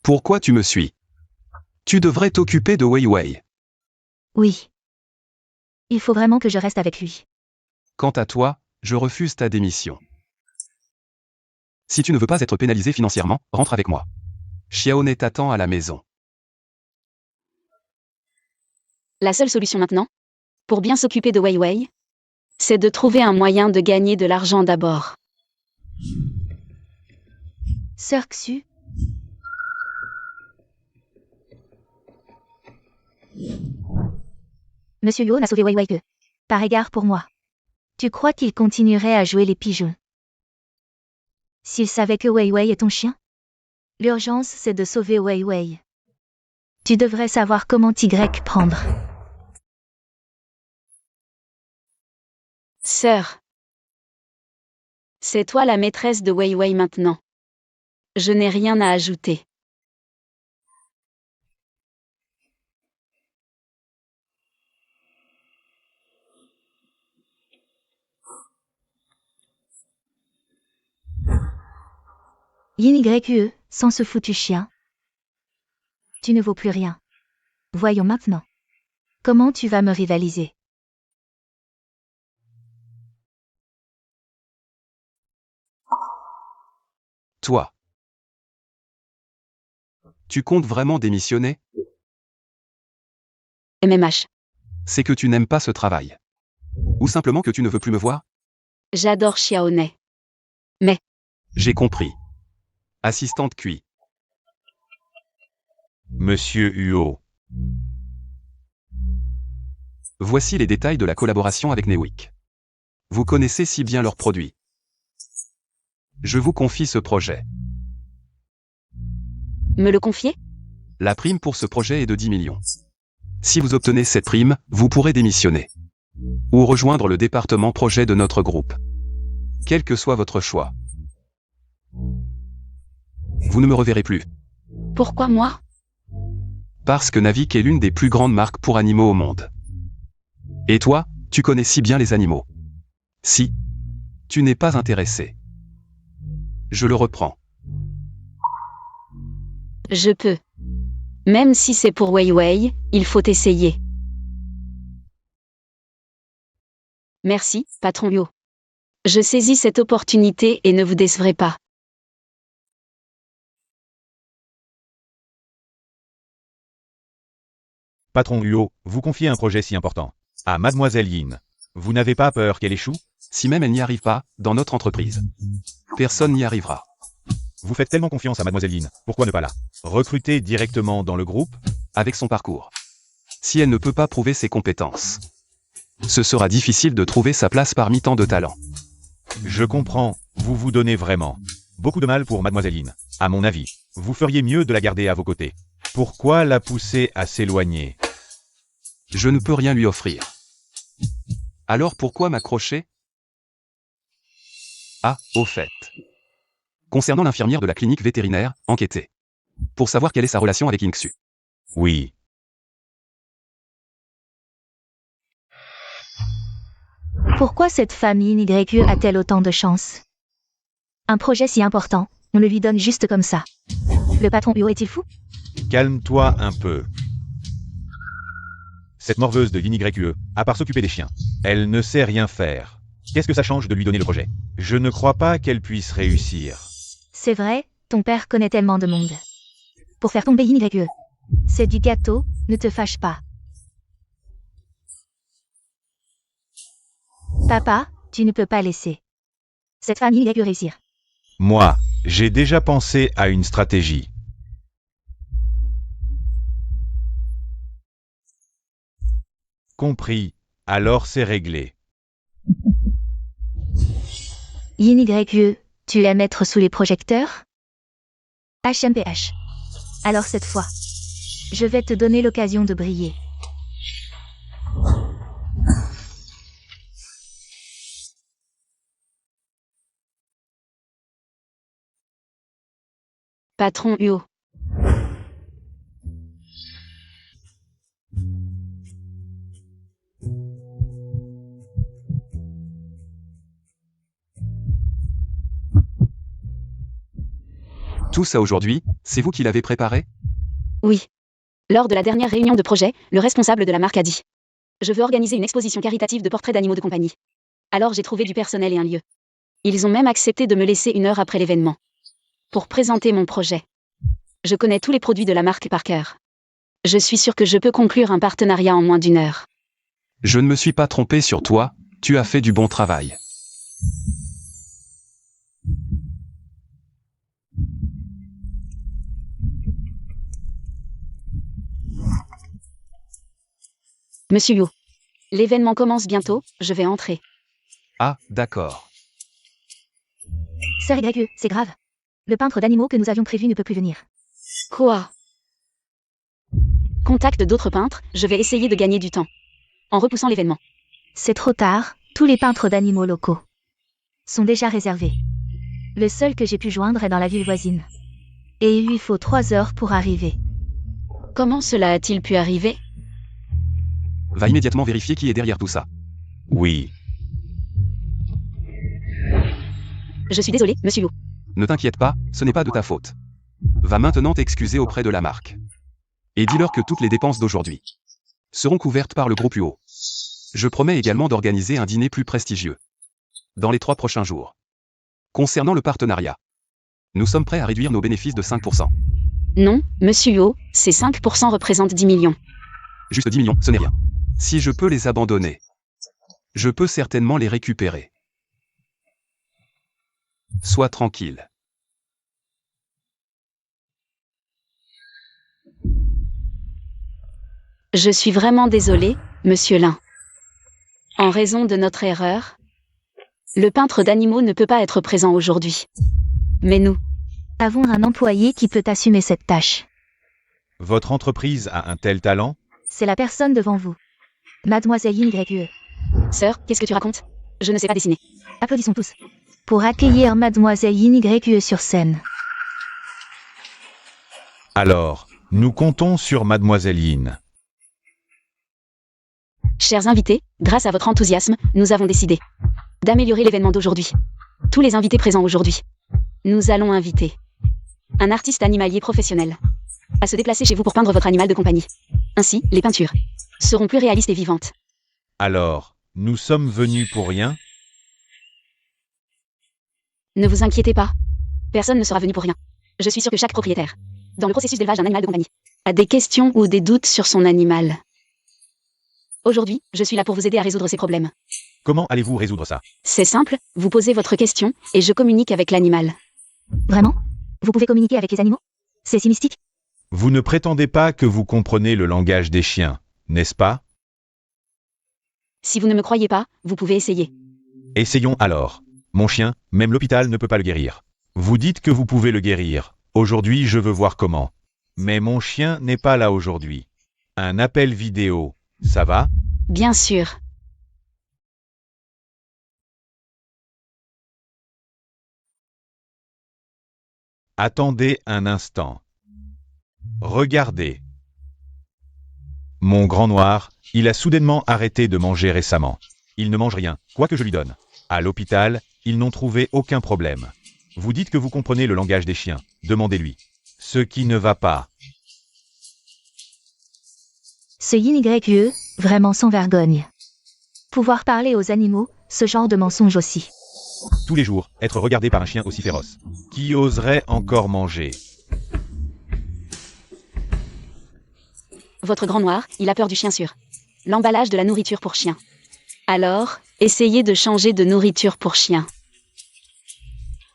Pourquoi tu me suis? Tu devrais t'occuper de Wei Wei. Oui. Il faut vraiment que je reste avec lui. Quant à toi, je refuse ta démission. Si tu ne veux pas être pénalisé financièrement, rentre avec moi. Xiaoné t'attend à la maison. La seule solution maintenant, pour bien s'occuper de Wei Wei, c'est de trouver un moyen de gagner de l'argent d'abord. Sœur Xu. Monsieur Yo n'a sauvé Wei Wei que par égard pour moi. Tu crois qu'il continuerait à jouer les pigeons? S'il savait que Wei Wei est ton chien? L'urgence, c'est de sauver Wei Wei. Tu devrais savoir comment t'y prendre. Sœur. C'est toi la maîtresse de Wei Wei maintenant. Je n'ai rien à ajouter. Yin YQE, sans ce foutu chien. Tu ne vaux plus rien. Voyons maintenant. Comment tu vas me rivaliser? Toi. Tu comptes vraiment démissionner? MMH. C'est que tu n'aimes pas ce travail. Ou simplement que tu ne veux plus me voir? J'adore Xiaoné. J'ai compris. Assistante QI. Monsieur Huo. Voici les détails de la collaboration avec Newick. Vous connaissez si bien leurs produits. Je vous confie ce projet. Me le confier? La prime pour ce projet est de 10 millions. Si vous obtenez cette prime, vous pourrez démissionner. Ou rejoindre le département projet de notre groupe. Quel que soit votre choix. Vous ne me reverrez plus. Pourquoi moi? Parce que Navik est l'une des plus grandes marques pour animaux au monde. Et toi, tu connais si bien les animaux. Si tu n'es pas intéressé. Je le reprends. Je peux. Même si c'est pour Wei Wei, il faut essayer. Merci, patron Yo. Je saisis cette opportunité et ne vous décevrai pas. Patron Huo, vous confiez un projet si important à Mademoiselle Yin. Vous n'avez pas peur qu'elle échoue? Si même elle n'y arrive pas, dans notre entreprise, personne n'y arrivera. Vous faites tellement confiance à Mademoiselle Yin, pourquoi ne pas la recruter directement dans le groupe? Avec son parcours. Si elle ne peut pas prouver ses compétences, ce sera difficile de trouver sa place parmi tant de talents. Je comprends, vous vous donnez vraiment beaucoup de mal pour Mademoiselle Yin. À mon avis, vous feriez mieux de la garder à vos côtés. Pourquoi la pousser à s'éloigner? Je ne peux rien lui offrir. Alors pourquoi m'accrocher? Ah, au fait. Concernant l'infirmière de la clinique vétérinaire, enquêtez. Pour savoir quelle est sa relation avec Inksu. Oui. Pourquoi cette famille YQE a-t-elle autant de chance? Un projet si important, on le lui donne juste comme ça. Le patron Huo est-il fou? Calme-toi un peu. Cette morveuse de YQE, à part s'occuper des chiens, elle ne sait rien faire. Qu'est-ce que ça change de lui donner le projet? Je ne crois pas qu'elle puisse réussir. C'est vrai, ton père connaît tellement de monde. Pour faire tomber YQE. C'est du gâteau, ne te fâche pas. Papa, tu ne peux pas laisser cette famille YE réussir. Moi, j'ai déjà pensé à une stratégie. Compris, alors c'est réglé. YE, tu aimes être sous les projecteurs? HMPH. Alors cette fois, je vais te donner l'occasion de briller. Patron Huo. Tout ça aujourd'hui, c'est vous qui l'avez préparé? Oui. Lors de la dernière réunion de projet, le responsable de la marque a dit: je veux organiser une exposition caritative de portraits d'animaux de compagnie. Alors j'ai trouvé du personnel et un lieu. Ils ont même accepté de me laisser 1 heure après l'événement pour présenter mon projet. Je connais tous les produits de la marque par cœur. Je suis sûr que je peux conclure un partenariat en moins d'1 heure. Je ne me suis pas trompé sur toi, tu as fait du bon travail. Monsieur Yu, l'événement commence bientôt, je vais entrer. Ah, d'accord. Sœur YE, c'est grave. Le peintre d'animaux que nous avions prévu ne peut plus venir. Quoi? Contacte d'autres peintres, je vais essayer de gagner du temps. En repoussant l'événement. C'est trop tard, tous les peintres d'animaux locaux sont déjà réservés. Le seul que j'ai pu joindre est dans la ville voisine. Et il lui faut 3 heures pour arriver. Comment cela a-t-il pu arriver? Va immédiatement vérifier qui est derrière tout ça. Oui, Je suis désolé, monsieur Yu. Ne t'inquiète pas, ce n'est pas de ta faute. Va maintenant t'excuser auprès de la marque. Et dis-leur que toutes les dépenses d'aujourd'hui seront couvertes par le groupe UO. Je promets également d'organiser un dîner plus prestigieux dans les 3 prochains jours. Concernant le partenariat, nous sommes prêts à réduire nos bénéfices de 5%. Non, monsieur Yu, ces 5% représentent 10 millions. Juste 10 millions, ce n'est rien. Si je peux les abandonner, je peux certainement les récupérer. Sois tranquille. Je suis vraiment désolé, monsieur Lin. En raison de notre erreur, le peintre d'animaux ne peut pas être présent aujourd'hui. Mais nous Avons un employé qui peut assumer cette tâche. votre entreprise a un tel talent? C'est la personne devant vous. Mademoiselle YE. Sœur, qu'est-ce que tu racontes? Je ne sais pas dessiner. Applaudissons tous. Pour accueillir Mademoiselle YE sur scène. Alors, nous comptons sur Mademoiselle Yin. Chers invités, grâce à votre enthousiasme, nous avons décidé d'améliorer l'événement d'aujourd'hui. Tous les invités présents aujourd'hui, nous allons inviter un artiste animalier professionnel à se déplacer chez vous pour peindre votre animal de compagnie. Ainsi, les peintures seront plus réalistes et vivantes. Alors, nous sommes venus pour rien? Ne vous inquiétez pas. Personne ne sera venu pour rien. Je suis sûr que chaque propriétaire, dans le processus d'élevage d'un animal de compagnie, a des questions ou des doutes sur son animal. Aujourd'hui, je suis là pour vous aider à résoudre ces problèmes. Comment allez-vous résoudre ça? C'est simple, vous posez votre question et je communique avec l'animal. Vraiment? Vous pouvez communiquer avec les animaux? C'est si mystique. Vous ne prétendez pas que vous comprenez le langage des chiens, n'est-ce pas? Si vous ne me croyez pas, vous pouvez essayer. Essayons alors. Mon chien, même l'hôpital ne peut pas le guérir. Vous dites que vous pouvez le guérir. Aujourd'hui, je veux voir comment. Mais mon chien n'est pas là aujourd'hui. Un appel vidéo, ça va? Bien sûr. Attendez un instant. Regardez. Mon grand noir, il a soudainement arrêté de manger récemment. Il ne mange rien, quoi que je lui donne. À l'hôpital, ils n'ont trouvé aucun problème. Vous dites que vous comprenez le langage des chiens. Demandez-lui. Ce qui ne va pas. Ce YE, vraiment sans vergogne. Pouvoir parler aux animaux, ce genre de mensonge aussi. Tous les jours, être regardé par un chien aussi féroce. Qui oserait encore manger? Votre grand noir, il a peur du chien sûr. L'emballage de la nourriture pour chien. Alors, Essayez de changer de nourriture pour chien.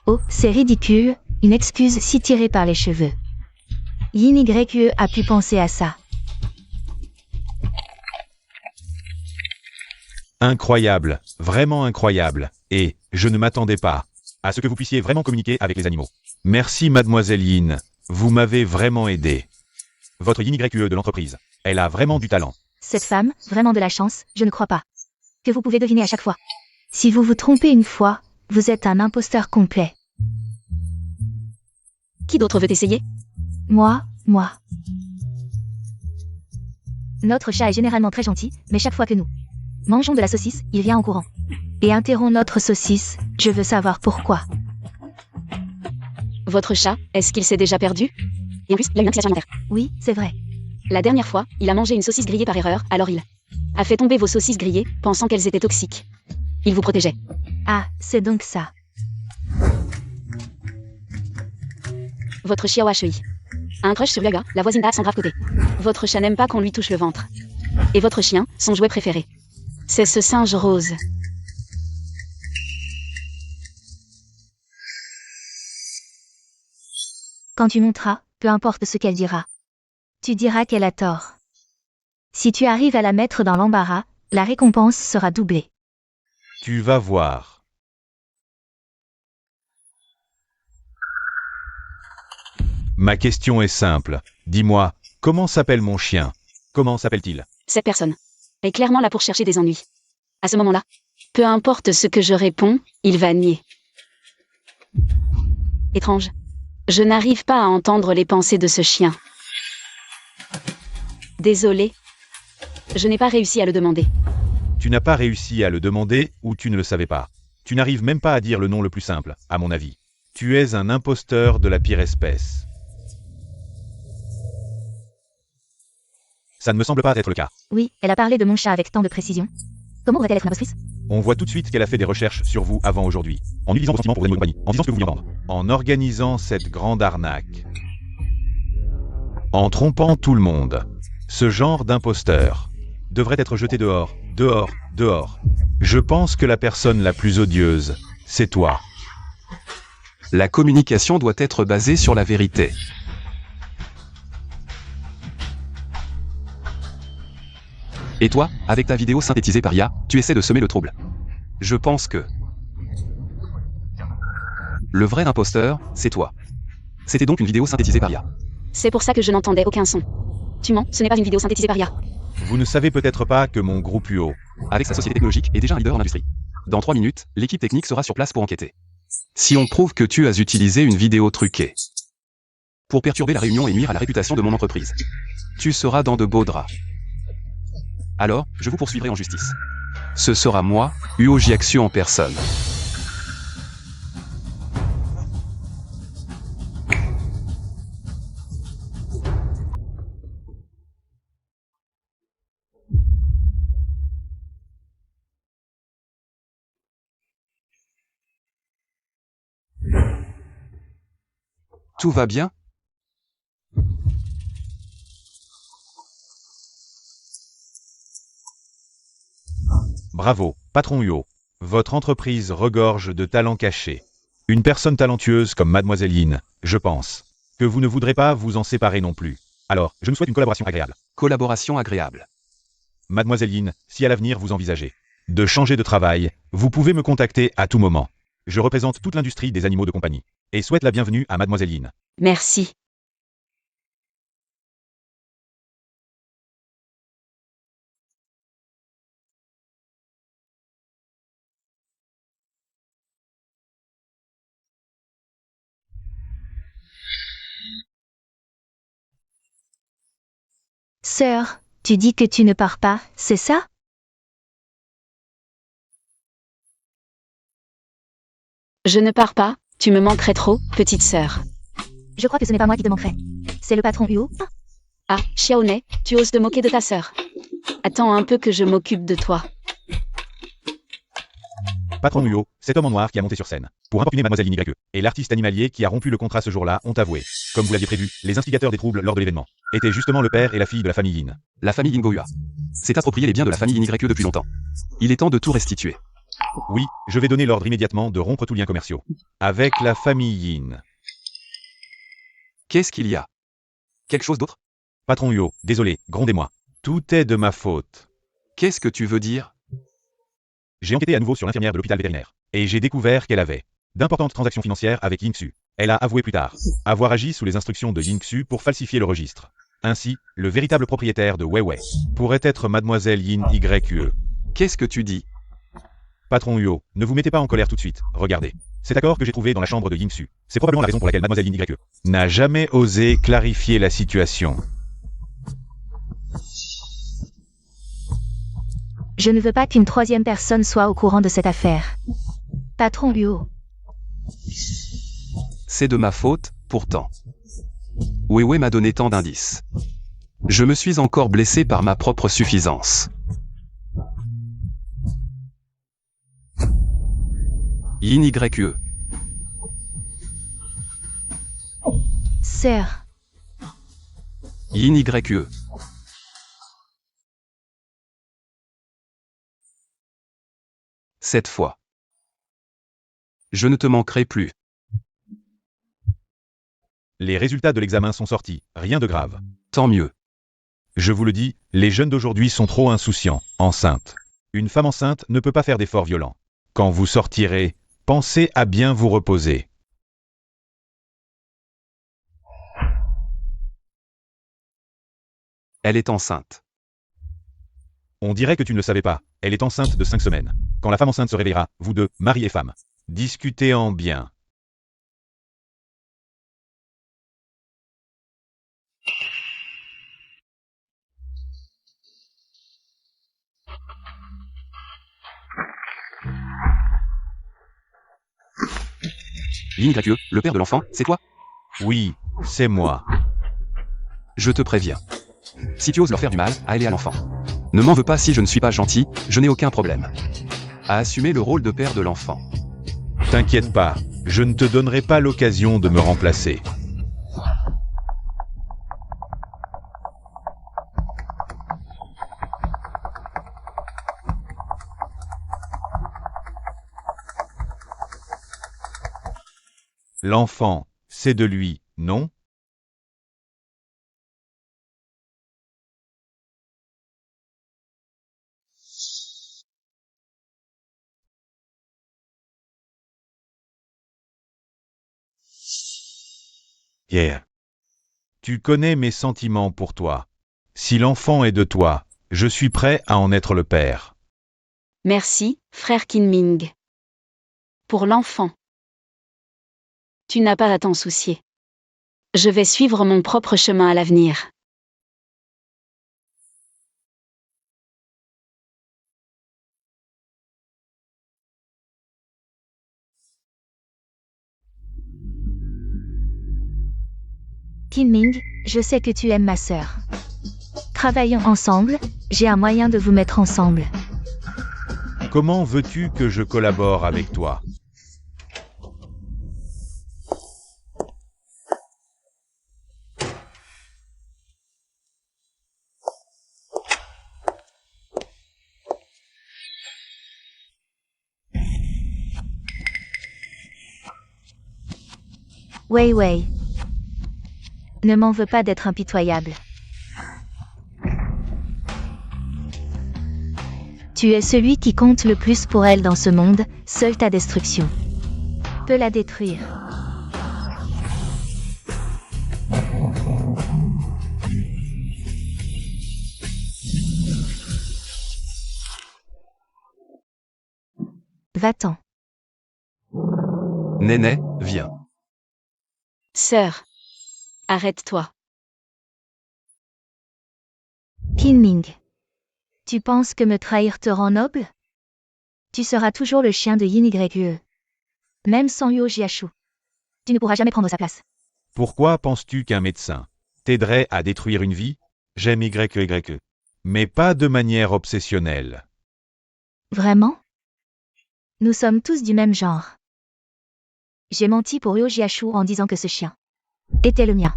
Oh, c'est ridicule, une excuse si tirée par les cheveux. Yin YE a pu penser à ça. Incroyable, vraiment incroyable, et je ne m'attendais pas à ce que vous puissiez vraiment communiquer avec les animaux. Merci mademoiselle Yin, vous m'avez vraiment aidé. Votre Yin YE de l'entreprise, elle a vraiment du talent. Cette femme, vraiment de la chance, je ne crois pas. Que vous pouvez deviner à chaque fois. Si vous vous trompez une fois, vous êtes un imposteur complet. Qui d'autre veut essayer? Moi. Notre chat est généralement très gentil, mais chaque fois que nous mangeons de la saucisse, il vient en courant. Et interrompt notre saucisse, je veux savoir pourquoi. Votre chat, est-ce qu'il s'est déjà perdu? Et en plus, il a une activation alimentaire. Oui, c'est vrai. La dernière fois, il a mangé une saucisse grillée par erreur, alors il a fait tomber vos saucisses grillées, pensant qu'elles étaient toxiques. Il vous protégeait. Ah, c'est donc ça. Votre chihuahua HEI a un crush sur Gaga, la voisine d'A sans grave côté. Votre chat n'aime pas qu'on lui touche le ventre. Et votre chien, son jouet préféré, c'est ce singe rose. Quand tu monteras, peu importe ce qu'elle dira. Tu diras qu'elle a tort. Si tu arrives à la mettre dans l'embarras, la récompense sera doublée. Tu vas voir. Ma question est simple. Dis-moi, comment s'appelle mon chien? Comment s'appelle-t-il? Cette personne est clairement là pour chercher des ennuis. À ce moment-là, peu importe ce que je réponds, il va nier. Étrange. Je n'arrive pas à entendre les pensées de ce chien. Désolé. Je n'ai pas réussi à le demander. Tu n'as pas réussi à le demander ou tu ne le savais pas. Tu n'arrives même pas à dire le nom le plus simple, à mon avis. Tu es un imposteur de la pire espèce. Ça ne me semble pas être le cas. Oui, elle a parlé de mon chat avec tant de précision. Comment aurait-elle être une impostrice? On voit tout de suite qu'elle a fait des recherches sur vous avant aujourd'hui. En utilisant vos sentiments pour vos animaux de compagnie. En disant ce que vous vouliez entendre. En organisant cette grande arnaque. En trompant tout le monde. Ce genre d'imposteur devrait être jeté dehors, dehors, dehors. Je pense que la personne la plus odieuse, c'est toi. La communication doit être basée sur la vérité. Et toi, avec ta vidéo synthétisée par IA, tu essaies de semer le trouble. Je pense que le vrai imposteur, c'est toi. C'était donc une vidéo synthétisée par IA. C'est pour ça que je n'entendais aucun son. Tu mens, ce n'est pas une vidéo synthétisée par IA. Vous ne savez peut-être pas que mon groupe UO, Avec sa société technologique, est déjà un leader en industrie. Dans 3 minutes, l'équipe technique sera sur place pour enquêter. Si on prouve que tu as utilisé une vidéo truquée pour perturber la réunion et nuire à la réputation de mon entreprise, tu seras dans de beaux draps. Alors, je vous poursuivrai en justice. Ce sera moi, UO Jiaxiu en personne. Tout va bien? Bravo, patron UO. Votre entreprise regorge de talents cachés. Une personne talentueuse comme mademoiselle Yin, je pense que vous ne voudrez pas vous en séparer non plus. Alors, je nous souhaite une collaboration agréable. Collaboration agréable. Mademoiselle Yin, si à l'avenir vous envisagez de changer de travail, vous pouvez me contacter à tout moment. Je représente toute l'industrie des animaux de compagnie et souhaite la bienvenue à mademoiselle Yin. Merci. Sœur, tu dis que tu ne pars pas, c'est ça? Je ne pars pas, tu me manquerais trop, petite sœur. Je crois que ce n'est pas moi qui te manquerai. C'est le patron UO. Ah, Xiaoné, tu oses te moquer de ta sœur. Attends un peu que je m'occupe de toi. Patron UO, cet homme en noir qui a monté sur scène pour importuner mademoiselle Yin YE et l'artiste animalier qui a rompu le contrat ce jour-là ont avoué, comme vous l'aviez prévu, les instigateurs des troubles lors de l'événement étaient justement le père et la fille de la famille Yin. La famille Yin Gohua s'est approprié les biens de la famille Yin YE depuis longtemps. Il est temps de tout restituer. Oui, je vais donner l'ordre immédiatement de rompre tous liens commerciaux. Avec la famille Yin. Qu'est-ce qu'il y a? Quelque chose d'autre? Patron Yo, désolé, grondez-moi. Tout est de ma faute. Qu'est-ce que tu veux dire? J'ai enquêté à nouveau sur l'infirmière de l'hôpital vétérinaire. Et j'ai découvert qu'elle avait d'importantes transactions financières avec Yingxu. Elle a avoué plus tard avoir agi sous les instructions de Yingxu pour falsifier le registre. Ainsi, le véritable propriétaire de Weiwei pourrait être mademoiselle Yin YQE. Qu'est-ce que tu dis? Patron Yo, ne vous mettez pas en colère tout de suite. Regardez. Cet accord que j'ai trouvé dans la chambre de Yingxu. C'est probablement la raison pour laquelle mademoiselle Yin YQE n'a jamais osé clarifier la situation. Je ne veux pas qu'une troisième personne soit au courant de cette affaire. Patron Yo. C'est de ma faute, pourtant. Weiwei m'a donné tant d'indices. Je me suis encore blessé par ma propre suffisance. Yin YQE. Sœur. Yin YQE. Cette fois. Je ne te manquerai plus. Les résultats de l'examen sont sortis, rien de grave. Tant mieux. Je vous le dis, les jeunes d'aujourd'hui sont trop insouciants, enceintes. Une femme enceinte ne peut pas faire d'efforts violents. Quand vous sortirez, pensez à bien vous reposer. Elle est enceinte. On dirait que tu ne le savais pas, elle est enceinte de 5 semaines. Quand la femme enceinte se réveillera, vous deux, mari et femme, discutez en bien. Yin YQE, le père de l'enfant, c'est toi? Oui, c'est moi. Je te préviens. Si tu oses leur faire du mal, à elle et à l'enfant. Ne m'en veux pas si je ne suis pas gentil, je n'ai aucun problème à assumer le rôle de père de l'enfant. T'inquiète pas, je ne te donnerai pas l'occasion de me remplacer. L'enfant, c'est de lui, non? Yeah. Tu connais mes sentiments pour toi. Si l'enfant est de toi, je suis prêt à en être le père. Merci, frère Kinming. Pour l'enfant. Tu n'as pas à t'en soucier. Je vais suivre mon propre chemin à l'avenir. Kinming, je sais que tu aimes ma sœur. Travaillons ensemble, j'ai un moyen de vous mettre ensemble. Comment veux-tu que je collabore avec toi? Weiwei. Ne m'en veux pas d'être impitoyable. Tu es celui qui compte le plus pour elle dans ce monde, seule ta destruction peut la détruire. Va-t'en. Néné, viens. Sœur. Arrête-toi. Kinming. Tu penses que me trahir te rend noble? Tu seras toujours le chien de Yin YQE. Même sans Yo Jiashu. Tu ne pourras jamais prendre sa place. Pourquoi penses-tu qu'un médecin t'aiderait à détruire une vie? J'aime YQE. Mais pas de manière obsessionnelle. Vraiment? Nous sommes tous du même genre. J'ai menti pour Yo Jiashu en disant que ce chien était le mien.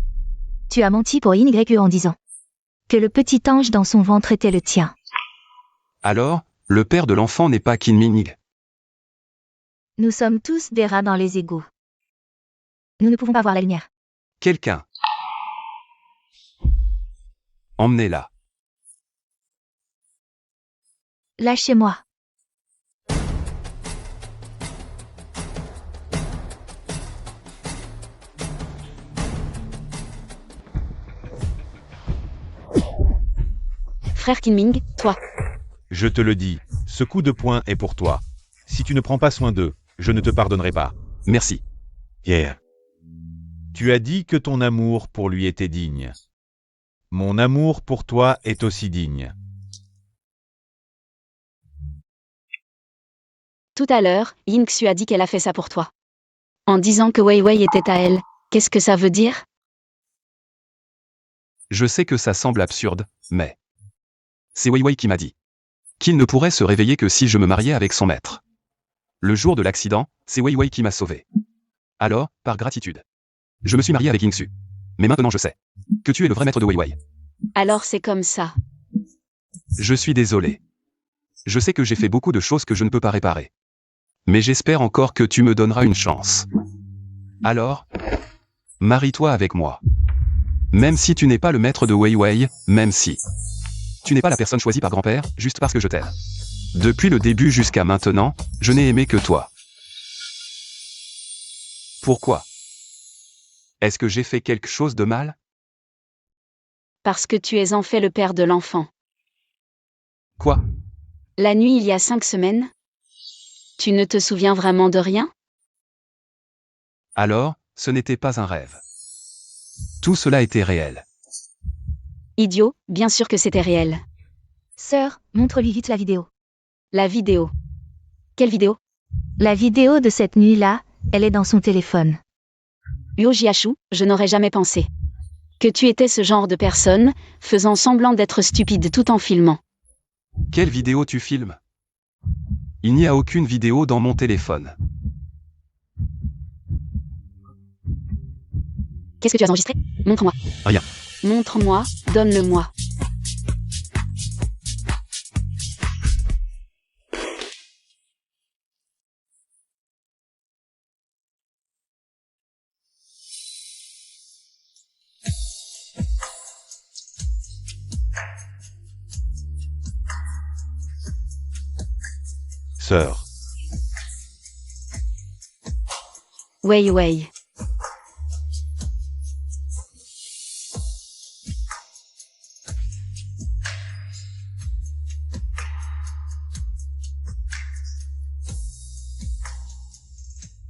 Tu as menti pour Yin YQE en disant que le petit ange dans son ventre était le tien. Alors, le père de l'enfant n'est pas Kinming. Nous sommes tous des rats dans les égouts. Nous ne pouvons pas voir la lumière. Quelqu'un. Emmenez-la. Lâchez-moi. Frère Kinming, toi. Je te le dis, ce coup de poing est pour toi. Si tu ne prends pas soin d'eux, je ne te pardonnerai pas. Merci. Pierre. Tu as dit que ton amour pour lui était digne. Mon amour pour toi est aussi digne. Tout à l'heure, Yingxu a dit qu'elle a fait ça pour toi. En disant que Wei Wei était à elle, qu'est-ce que ça veut dire? Je sais que ça semble absurde, mais... C'est Wei Wei qui m'a dit qu'il ne pourrait se réveiller que si je me mariais avec son maître. Le jour de l'accident, c'est Wei Wei qui m'a sauvé. Alors, par gratitude, je me suis marié avec Yingxu. Mais maintenant je sais que tu es le vrai maître de Wei Wei. Alors c'est comme ça. Je suis désolé. Je sais que j'ai fait beaucoup de choses que je ne peux pas réparer. Mais j'espère encore que tu me donneras une chance. Alors, marie-toi avec moi. Même si tu n'es pas le maître de Wei Wei, même si tu n'es pas la personne choisie par grand-père, juste parce que je t'aime. Depuis le début jusqu'à maintenant, je n'ai aimé que toi. Pourquoi? Est-ce que j'ai fait quelque chose de mal? Parce que tu es en fait le père de l'enfant. Quoi? La nuit il y a 5 semaines? Tu ne te souviens vraiment de rien? Alors, ce n'était pas un rêve. Tout cela était réel. Idiot, bien sûr que c'était réel. Sœur, montre-lui vite la vidéo. La vidéo. Quelle vidéo? La vidéo de cette nuit-là, elle est dans son téléphone. Yo Jiashu, je n'aurais jamais pensé que tu étais ce genre de personne, faisant semblant d'être stupide tout en filmant. Quelle vidéo tu filmes? Il n'y a aucune vidéo dans mon téléphone. Qu'est-ce que tu as enregistré? Montre-moi. Rien. Montre-moi, donne-le-moi. Sœur. Wei Wei.